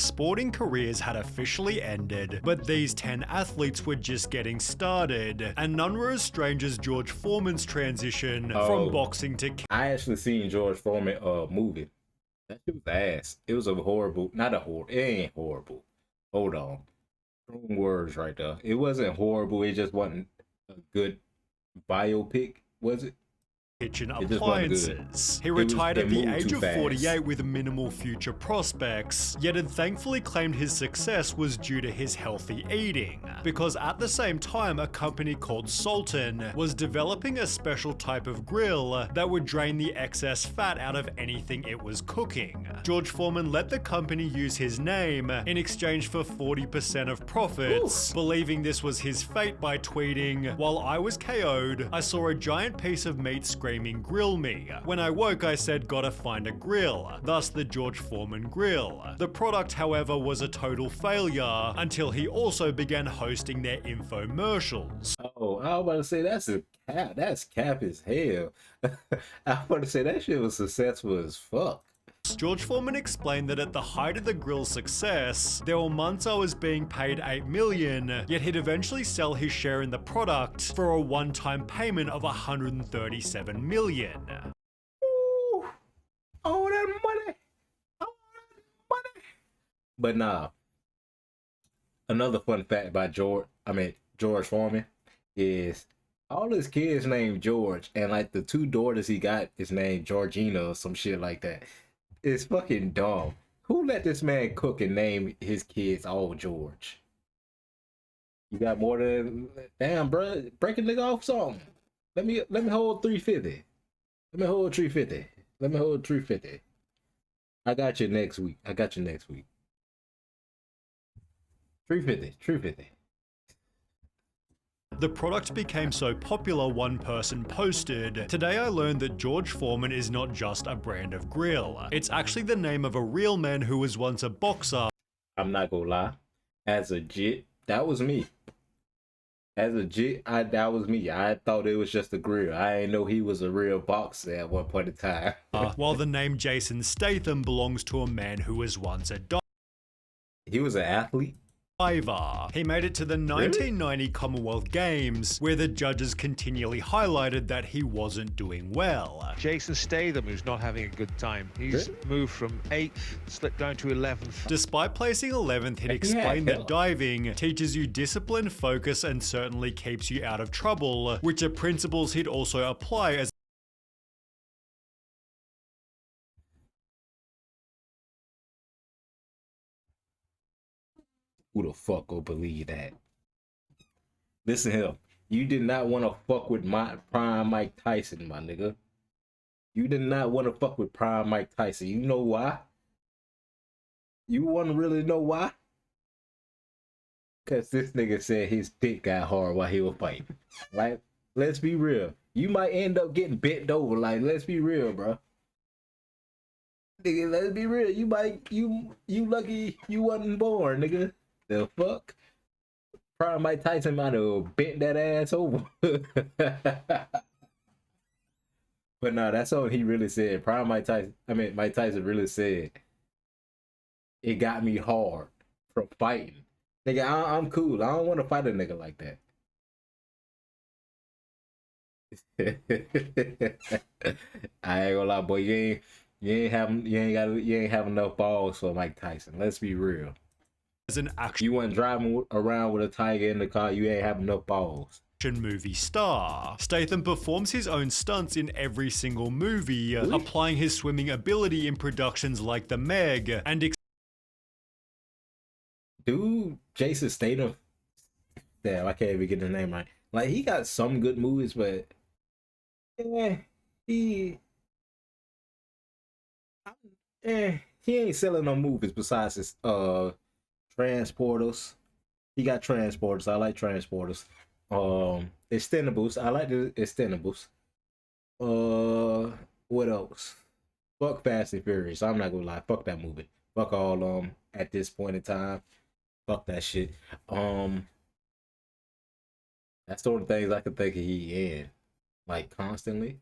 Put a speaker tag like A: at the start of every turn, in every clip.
A: sporting careers had officially ended, but these 10 athletes were just getting started, and none were as strange as George Foreman's transition from boxing to
B: I actually seen George Foreman movie. That shit was ass. It was a horrible, not a horror. It ain't horrible. Hold on, wrong words right there. It wasn't horrible. It just wasn't a good biopic, was it?
A: kitchen appliances. He retired at the age of 48 with minimal future prospects, yet had thankfully claimed his success was due to his healthy eating, because at the same time a company called Sultan was developing a special type of grill that would drain the excess fat out of anything it was cooking. George Foreman let the company use his name in exchange for 40% of profits, believing this was his fate by tweeting, "While I was KO'd, I saw a giant piece of meat screaming grill me. When I woke I said gotta find a grill, thus the George Foreman grill." The product however was a total failure until he also began hosting their infomercials.
B: Oh, I was about to say that's cap as hell. I was about to say that shit was successful as fuck.
A: George Foreman explained that at the height of the grill's success, there were months I was being paid $8 million, yet he'd eventually sell his share in the product for a one-time payment of $137 million.
B: Ooh, all that money, all that money. But nah, another fun fact about George Foreman is all his kids named George, and like the two daughters he got is named Georgina or some shit like that. It's fucking dumb. Who let this man cook and name his kids all George? You got more than damn, bro. Break a nigga off something. Let me hold 350. Let me hold 350. Let me hold 350. I got you next week. 350. 350.
A: The product became so popular one person posted, "Today I learned that George Foreman is not just a brand of grill. It's actually the name of a real man who was once a boxer."
B: I'm not gonna lie. As a jit, that was me. That was me. I thought it was just a grill. I didn't know he was a real boxer at one point in time.
A: While the name Jason Statham belongs to a man who was once a diver.
B: He was an athlete?
A: He made it to the 1990 Commonwealth Games, where the judges continually highlighted that he wasn't doing well.
C: Jason Statham, who's not having a good time. He's moved from 8th, slipped down to 11th.
A: Despite placing 11th, he'd explained that diving teaches you discipline, focus, and certainly keeps you out of trouble, which are principles he'd also apply as
B: Who the fuck will believe that? Listen here. You did not want to fuck with my prime Mike Tyson, my nigga. You did not want to fuck with prime Mike Tyson. You know why? You want to really know why? Because this nigga said his dick got hard while he was fighting. Like, let's be real. You might end up getting bent over. Like, let's be real, bro. Nigga, let's be real. You lucky you wasn't born, nigga. The fuck? Prime Mike Tyson might have bent that ass over. But no, that's all he really said. Mike Tyson really said, it got me hard from fighting. Nigga, I'm cool. I don't want to fight a nigga like that. I ain't gonna lie, boy. You ain't have enough balls for Mike Tyson. Let's be real.
A: as an action
B: You weren't driving around with a tiger in the car. You ain't have enough balls.
A: movie star. Statham performs his own stunts in every single movie, applying his swimming ability in productions like The Meg and
B: Dude, Jason Statham. Damn, I can't even get his name right. Like, he got some good movies, but he ain't selling no movies besides his Transporters. He got Transporters. I like Transporters. Extendables. I like the Extendables. What else? Fuck Fast and Furious. I'm not gonna lie. Fuck that movie. Fuck all at this point in time. Fuck that shit. That's the only things I can think of he in. Like constantly.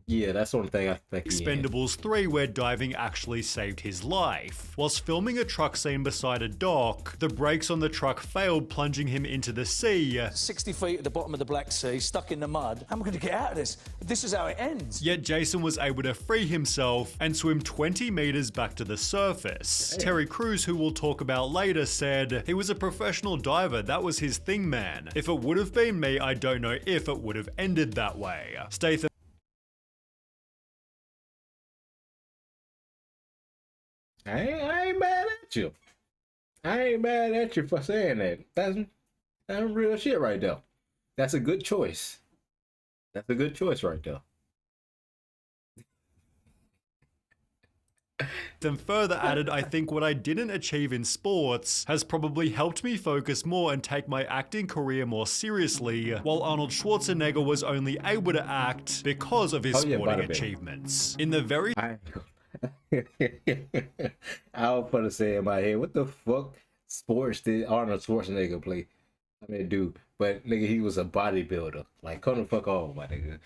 B: Yeah, that's the only thing I think he had.
A: Expendables 3, where diving actually saved his life. Whilst filming a truck scene beside a dock, the brakes on the truck failed, plunging him into the sea.
D: 60 feet at the bottom of the Black Sea, stuck in the mud. How am I going to get out of this? This is how it ends.
A: Yet Jason was able to free himself and swim 20 meters back to the surface.
B: Damn.
A: Terry Crews, who we'll talk about later, said, "He was a professional diver, that was his thing, man. If it would have been me, I don't know if it would have ended that way." Statham
B: I ain't mad at you. I ain't mad at you for saying that. That's real shit right there. That's a good choice. That's a good choice right there.
A: then further added, "I think what I didn't achieve in sports has probably helped me focus more and take my acting career more seriously, while Arnold Schwarzenegger was only able to act because of his sporting achievements." In the very
B: I was gonna say in my head, what the fuck sports did Arnold Schwarzenegger play? I mean, dude, but nigga, he was a bodybuilder. Like, come the fuck on, my nigga.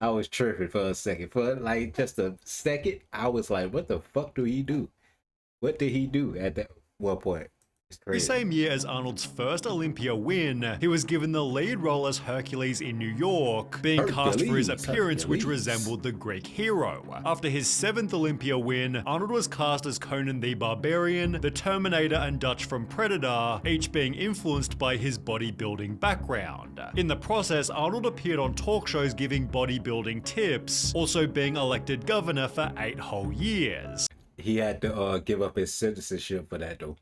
B: I was tripping for a second. For like just a second, I was like, what the fuck do he do? What did he do at that one point?
A: The same year as Arnold's first Olympia win, he was given the lead role as Hercules in New York, being cast for his appearance which resembled the Greek hero. After his 7th Olympia win, Arnold was cast as Conan the Barbarian, the Terminator and Dutch from Predator, each being influenced by his bodybuilding background. In the process, Arnold appeared on talk shows giving bodybuilding tips, also being elected governor for 8 whole years.
B: He had to give up his citizenship for that though.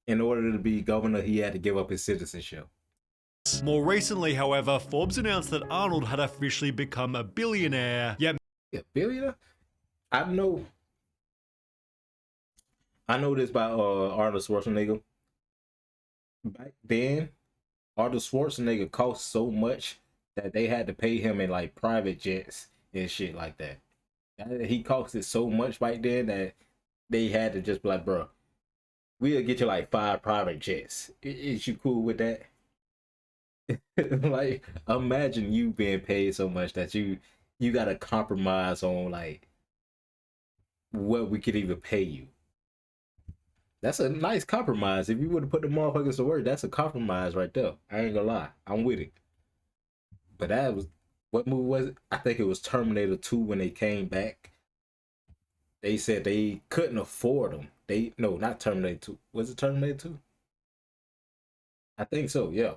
B: In order to be governor, he had to give up his citizenship.
A: More recently, however, Forbes announced that Arnold had officially become a billionaire, yet
B: billionaire? I know this by Arnold Schwarzenegger. Back then, Arnold Schwarzenegger cost so much that they had to pay him in like private jets and shit like that. He costed so much back then that they had to just be like, bro, we'll get you like 5 private jets. Is you cool with that? Like, imagine you being paid so much that you gotta compromise on like what we could even pay you. That's a nice compromise. If you would have put the motherfuckers to work, that's a compromise right there. I ain't gonna lie, I'm with it. But that was, what movie was it? I think it was Terminator 2 when they came back. They said they couldn't afford them. No, not Terminator 2. Was it Terminator 2? I think so, yeah.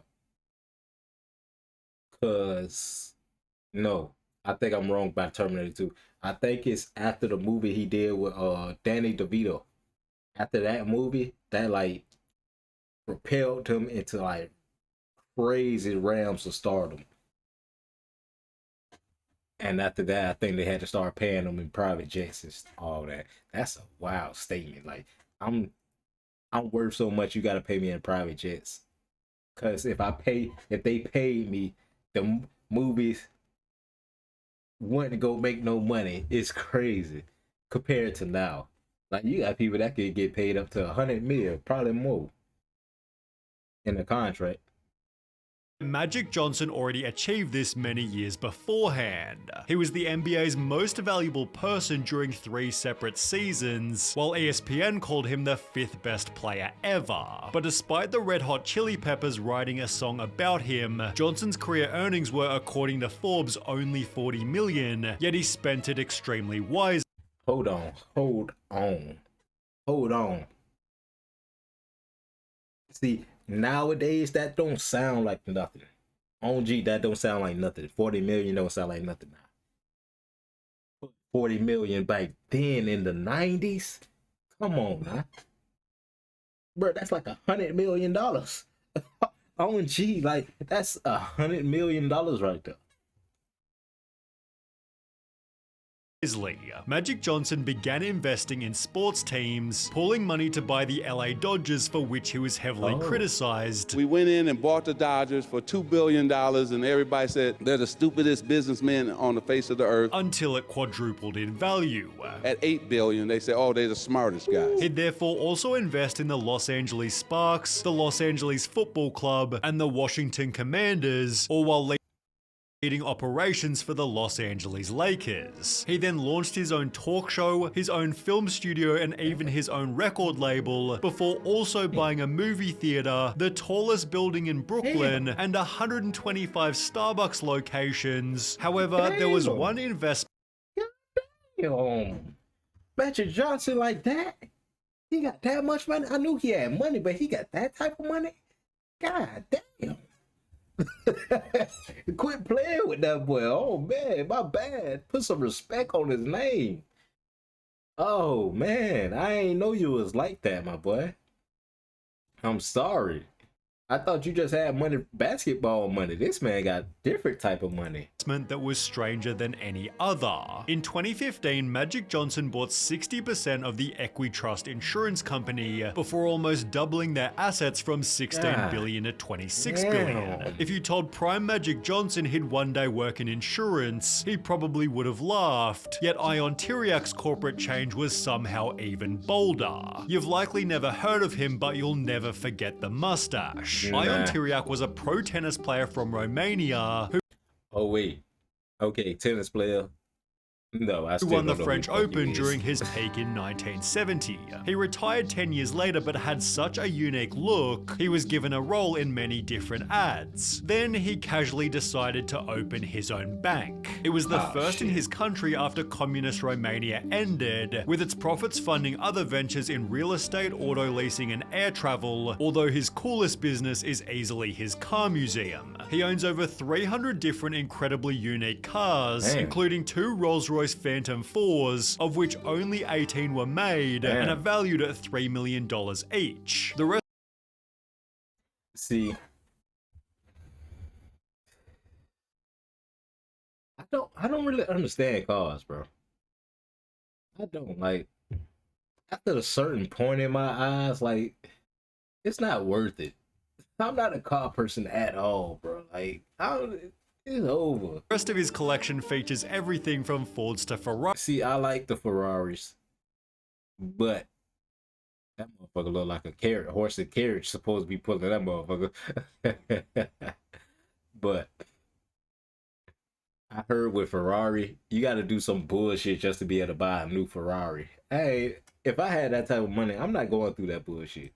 B: No, I think I'm wrong about Terminator 2. I think it's after the movie he did with Danny DeVito. After that movie, that like propelled him into like crazy realms of stardom. And after that, I think they had to start paying them in private jets and all that. That's a wild statement. Like, I'm worth so much, you gotta pay me in private jets. Cause if they paid me, the movies wouldn't go make no money. It's crazy compared to now. Like, you got people that could get paid up to 100 million, probably more, in the contract.
A: Magic Johnson already achieved this many years beforehand. He was the NBA's most valuable person during 3 separate seasons, while ESPN called him the 5th best player ever. But despite the Red Hot Chili Peppers writing a song about him, Johnson's career earnings were, according to Forbes, only $40 million, yet he spent it extremely wisely.
B: Hold on. See, nowadays, that don't sound like nothing. On G, that don't sound like nothing. 40 million don't sound like nothing now. 40 million back then in the 90s? Come on now. Bro, that's like $100 million. On G, like, that's $100 million right there.
A: Magic Johnson began investing in sports teams, pooling money to buy the LA Dodgers, for which he was heavily criticized.
E: We went in and bought the Dodgers for $2 billion, and everybody said they're the stupidest businessmen on the face of the earth.
A: Until it quadrupled in value.
E: At $8 billion, they said, oh, they're the smartest guys.
A: He'd therefore also invest in the Los Angeles Sparks, the Los Angeles Football Club, and the Washington Commanders, all while operations for the Los Angeles Lakers. He then launched his own talk show, his own film studio, and even his own record label, before also buying a movie theater, the tallest building in Brooklyn, and 125 Starbucks locations. However, there was one investment.
B: Magic Johnson like that? He got that much money? I knew he had money, but he got that type of money? God damn. Quit playing with that boy. Oh man, my bad. Put some respect on his name. Oh man, I ain't know you was like that, my boy. I'm sorry. I thought you just had money, basketball money. This man got different type of money.
A: That was stranger than any other. In 2015, Magic Johnson bought 60% of the Equitrust insurance company before almost doubling their assets from 16 billion to 26 billion. If you told prime Magic Johnson he'd one day work in insurance, he probably would have laughed. Yet Ion Tiriac's corporate change was somehow even bolder. You've likely never heard of him, but you'll never forget the mustache. Ion Tiriac was a pro tennis player from Romania who
B: tennis player. No, I still
A: won the French Open during his peak in 1970. He retired 10 years later but had such a unique look, he was given a role in many different ads. Then he casually decided to open his own bank. It was the first in his country after communist Romania ended, with its profits funding other ventures in real estate, auto leasing and air travel, although his coolest business is easily his car museum. He owns over 300 different incredibly unique cars, including 2 Rolls-Royce Phantom 4s, of which only 18 were made and are valued at $3 million each. The rest
B: I don't really understand cars, bro. I don't. Like, after a certain point in my eyes, like, it's not worth it. I'm not a car person at all, bro. Like, it's over.
A: The rest of his collection features everything from Fords to Ferrari.
B: See, I like the Ferraris, but that motherfucker look like a horse and carriage supposed to be pulling that motherfucker. But I heard with Ferrari, you got to do some bullshit just to be able to buy a new Ferrari. Hey, if I had that type of money, I'm not going through that bullshit.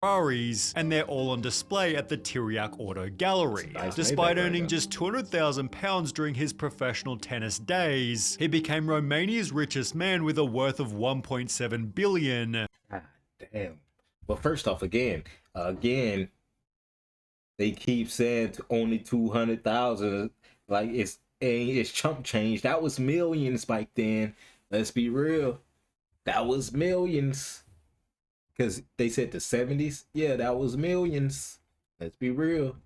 A: Ferraris, and they're all on display at the Tiriac Auto Gallery. Despite earning just £200,000 during his professional tennis days, he became Romania's richest man with a worth of 1.7 billion.
B: God damn. Well, first off, again, they keep saying only 200,000. Like, it's chump change. That was millions back then. Let's be real. That was millions. Because they said the 70s. Yeah, that was millions. Let's be real.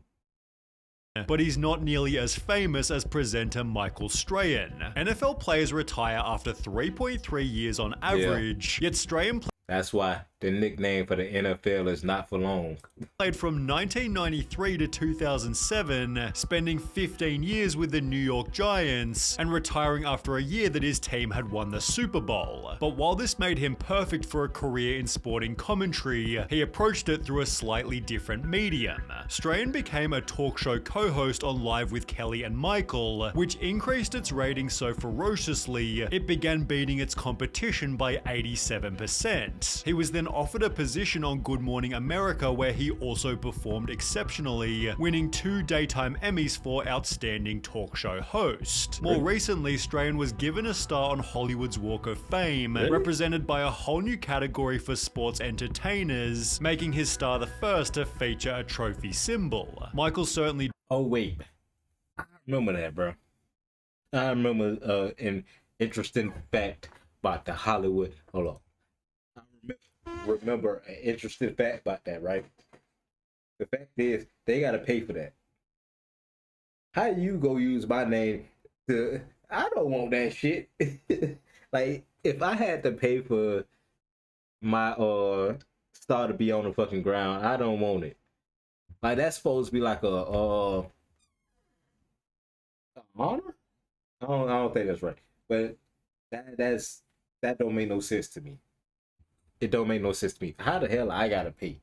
A: But he's not nearly as famous as presenter Michael Strahan. NFL players retire after 3.3 years on average, yet Strahan
B: that's why the nickname for the NFL is not for long.
A: Played from 1993 to 2007, spending 15 years with the New York Giants and retiring after a year that his team had won the Super Bowl. But while this made him perfect for a career in sporting commentary, he approached it through a slightly different medium. Strahan became a talk show co-host on Live with Kelly and Michael, which increased its ratings so ferociously, it began beating its competition by 87%. He was then offered a position on Good Morning America where he also performed exceptionally, winning 2 daytime Emmys for Outstanding Talk Show Host. More recently, Strahan was given a star on Hollywood's Walk of Fame, represented by a whole new category for sports entertainers, making his star the first to feature a trophy symbol. Michael certainly...
B: Oh wait, I remember that, bro. I remember an interesting fact about the Hollywood... Hold on. Remember an interesting fact about that, right? The fact is, they gotta pay for that. How you go use my name to... I don't want that shit. Like, if I had to pay for my star to be on the fucking ground, I don't want it. Like, that's supposed to be like a honor? I don't think that's right. But that don't make no sense to me. It don't make no sense to me. How the hell I gotta pay?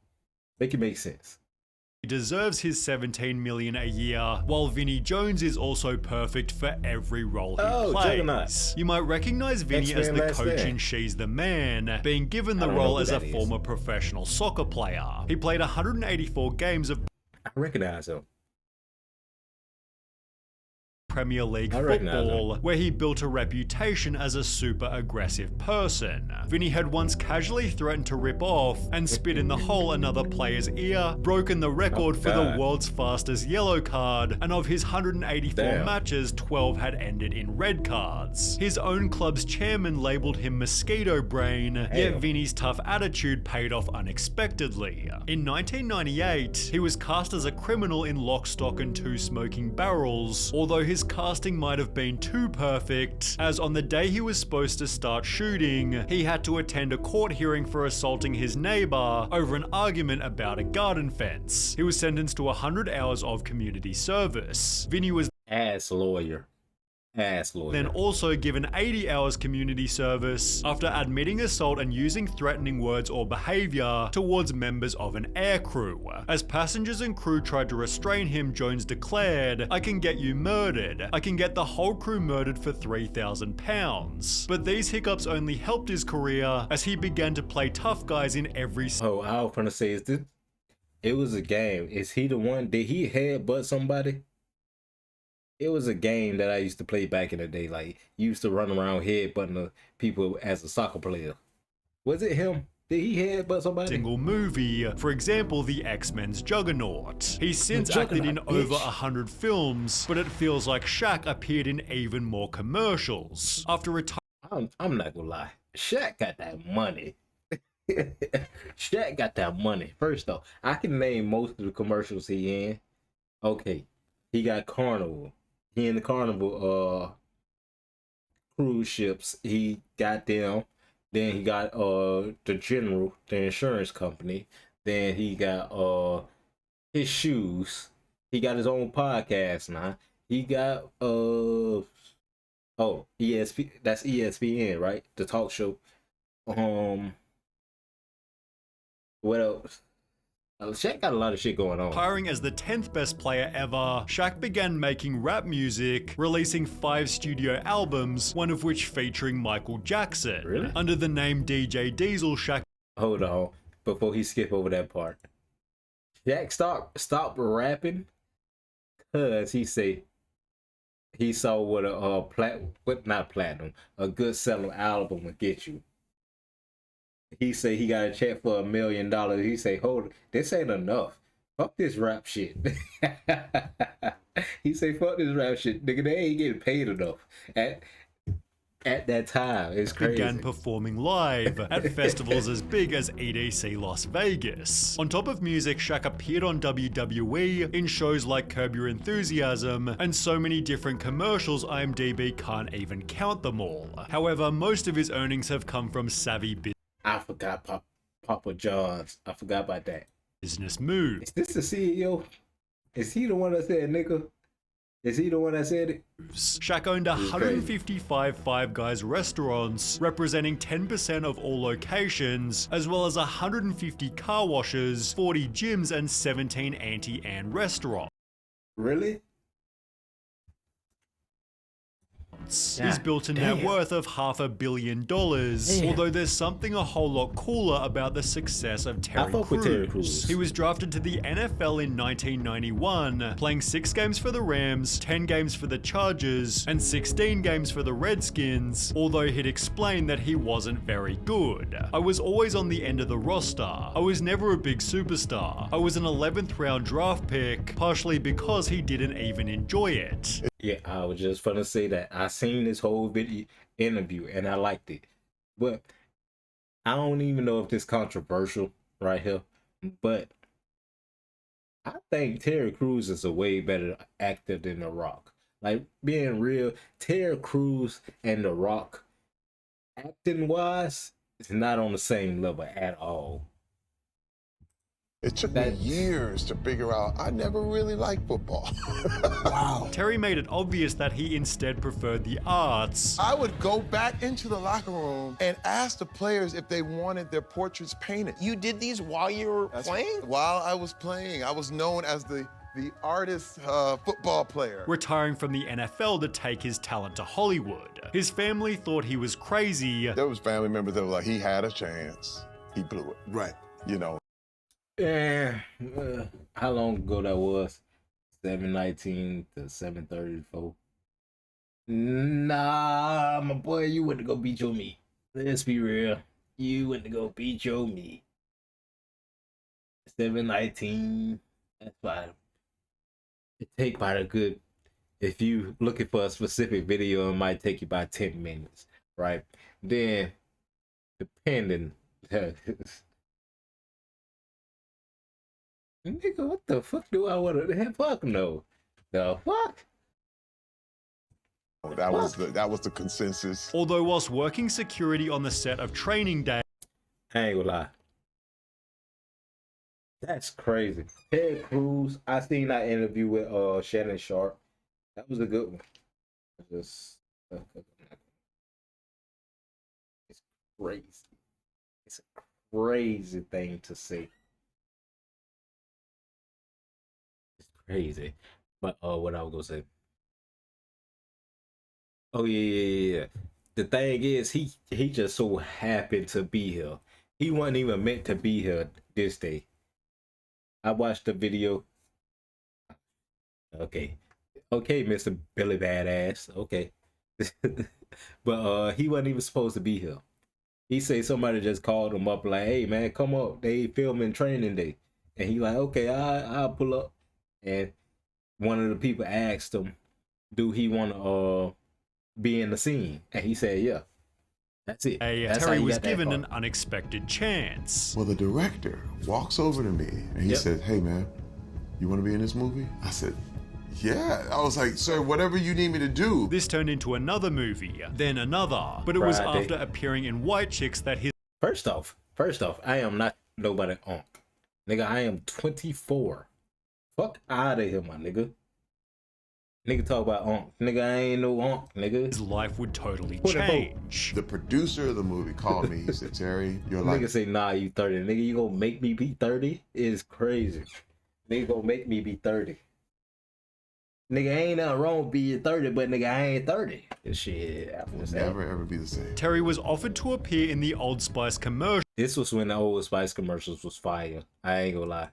B: Make it make sense.
A: deserves his $17 million a year, while Vinnie Jones is also perfect for every role he plays.
B: Juggernaut.
A: You might recognize Vinnie as the coach in She's the Man, being given the role as a former professional soccer player. He played 184 games of
B: I recognize him.
A: Premier League football, where he built a reputation as a super aggressive person. Vinnie had once casually threatened to rip off and spit in the hole another player's ear, broken the record for the world's fastest yellow card, and of his 184 matches, 12 had ended in red cards. His own club's chairman labelled him Mosquito Brain, yet Vinnie's tough attitude paid off unexpectedly. In 1998, he was cast as a criminal in Lock, Stock and Two Smoking Barrels, although his casting might have been too perfect, as on the day he was supposed to start shooting, he had to attend a court hearing for assaulting his neighbor over an argument about a garden fence. He was sentenced to 100 hours of community service. Vinnie was
B: ass lawyer.
A: Then also given 80 hours community service after admitting assault and using threatening words or behavior towards members of an air crew. As passengers and crew tried to restrain him, Jones declared, "I can get you murdered. I can get the whole crew murdered for £3,000. But these hiccups only helped his career as he began to play tough guys in every...
B: Oh, I was gonna say, it was a game. Is he the one? Did he headbutt somebody? It was a game that I used to play back in the day. Like, you used to run around headbutting the people as a soccer player. Was it him? Did he headbutt somebody?
A: Single movie, for example, the X-Men's Juggernaut. He's since acted in over 100 films, but it feels like Shaq appeared in even more commercials. After retiring,
B: I'm not gonna lie. Shaq got that money. Shaq got that money. First off, I can name most of the commercials he in. Okay, he got Carnival. He in the Carnival cruise ships. He got them. Then he got the General, the insurance company. Then he got his shoes. He got his own podcast now. He got ESP, that's ESPN, right? The talk show. What else? Shaq got a lot of shit going on.
A: Retiring as the 10th best player ever, Shaq began making rap music, releasing 5 studio albums, one of which featuring Michael Jackson.
B: Really?
A: Under the name DJ Diesel, Shaq...
B: Hold on, before he skip over that part. Shaq stop rapping, cause he saw what a good selling album would get you. He say he got a check for $1 million. He say, hold it, this ain't enough. Fuck this rap shit. He say, fuck this rap shit. Nigga, they ain't getting paid enough. At that time, it's crazy.
A: Began performing live at festivals as big as EDC Las Vegas. On top of music, Shaq appeared on WWE, in shows like Curb Your Enthusiasm, and so many different commercials IMDb can't even count them all. However, most of his earnings have come from savvy
B: I forgot Papa John's. I forgot about that.
A: business moves.
B: Is this the CEO? Is he the one that said nigga? Is he the one that said it?
A: Shaq owned 155 Five Guys restaurants, representing 10% of all locations, as well as 150 car washes, 40 gyms, and 17 Auntie Anne restaurants.
B: Really?
A: He's built a net worth of $500 million, although there's something a whole lot cooler about the success of Terry Crews. He was drafted to the NFL in 1991, playing 6 games for the Rams, 10 games for the Chargers, and 16 games for the Redskins, although he'd explained that he wasn't very good. "I was always on the end of the roster. I was never a big superstar. I was an 11th round draft pick, partially because he didn't even enjoy it."
B: Yeah, I was just gonna say that. I seen this whole video interview and I liked it. But I don't even know if this is controversial right here. But I think Terry Crews is a way better actor than The Rock. Like, being real, Terry Crews and The Rock, acting wise, is not on the same level at all.
F: It took me years to figure out I never really liked football.
D: Wow.
A: Terry made it obvious that he instead preferred the arts.
F: I would go back into the locker room and ask the players if they wanted their portraits painted.
G: You did these while you were playing?
F: While I was playing, I was known as the artist football player.
A: Retiring from the NFL to take his talent to Hollywood. His family thought he was crazy.
F: There was family members that were like, he had a chance, he blew it.
G: Right.
F: You know.
B: Yeah, how long ago that was? 7:19 to 7:34. Nah, my boy, you went to go beat your meat. Let's be real. You went to go beat your meat. 7:19. That's fine. It take about a good. If you looking for a specific video, it might take you about 10 minutes, right? Then, depending. Nigga, what the fuck do I want to fuck no? The fuck?
F: That was the consensus.
A: Although whilst working security on the set of Training Day,
B: I ain't gonna lie. That's crazy. Ted Cruz, I seen that interview with Shannon Sharp. That was a good one. It's crazy. It's a crazy thing to say. Crazy, but what I was gonna say. Oh yeah. The thing is, he just so happened to be here. He wasn't even meant to be here this day. I watched the video. Okay, Mr. Billy Badass. Okay, but he wasn't even supposed to be here. He said somebody just called him up like, "Hey man, come up. They filming Training Day," and he like, "Okay, I'll pull up." And one of the people asked him, do he want to be in the scene? And he said, yeah. That's it. That's
A: Terry was given an unexpected chance.
F: Well, the director walks over to me and he said, hey man, you want to be in this movie? I said, yeah. I was like, sir, whatever you need me to do.
A: This turned into another movie, then another. But it was after appearing in White Chicks that his...
B: First off, I am not nobody onk. Nigga, I am 24. Fuck out of here, my nigga. Nigga talk about onk. Nigga, I ain't no onk, nigga.
A: His life would totally change.
F: The producer of the movie called me. He said, Terry, you're like...
B: Nigga say, nah, you 30. Nigga, you gonna make me be 30? It's crazy. Nigga gonna make me be 30. Nigga, ain't nothing wrong with being 30, but nigga, I ain't 30. This shit
F: will never ever be the same.
A: Terry was offered to appear in the Old Spice commercial.
B: This was when the Old Spice commercials was fire. I ain't gonna lie.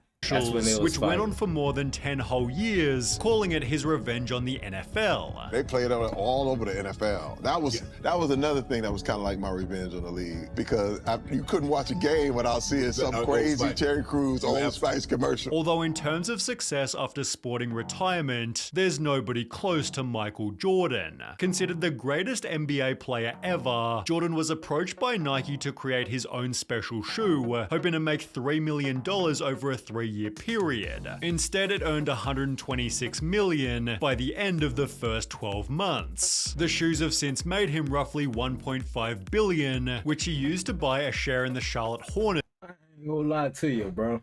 A: Which went on for more than 10 whole years, calling it his revenge on the NFL.
F: They played it all over the NFL. That was another thing that was kind of like my revenge on the league, because you couldn't watch a game without seeing some crazy Terry Crews Old Spice commercial.
A: Although in terms of success after sporting retirement, there's nobody close to Michael Jordan. Considered the greatest NBA player ever, Jordan was approached by Nike to create his own special shoe, hoping to make $3 million over a 3-year period. Instead, it earned $126 million by the end of the first 12 months. The shoes have since made him roughly $1.5 billion, which he used to buy a share in the Charlotte Hornets.
B: I ain't gonna lie to you, bro.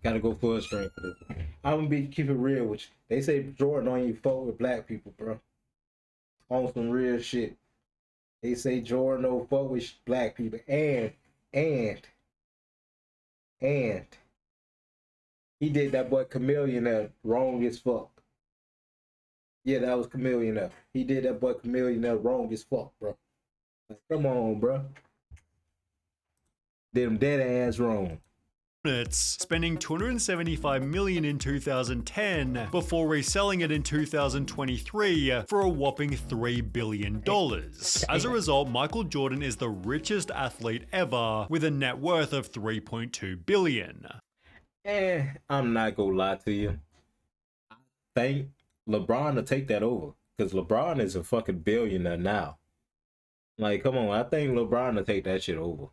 B: Gotta go full strength for this. I'm gonna keep it real with you. They say Jordan don't even fuck with black people, bro. On some real shit. They say Jordan don't fuck with black people, and he did that boy Chameleon wrong as fuck. Yeah, that was Chameleon. He did that boy Chameleon wrong as fuck, bro. Like, come on, bro. Did him dead ass wrong.
A: Spending $275 million in 2010 before reselling it in 2023 for a whopping $3 billion. As a result, Michael Jordan is the richest athlete ever with a net worth of $3.2 billion.
B: I'm not gonna lie to you. I think LeBron will take that over, because LeBron is a fucking billionaire now. Like, come on, I think LeBron will take that shit over.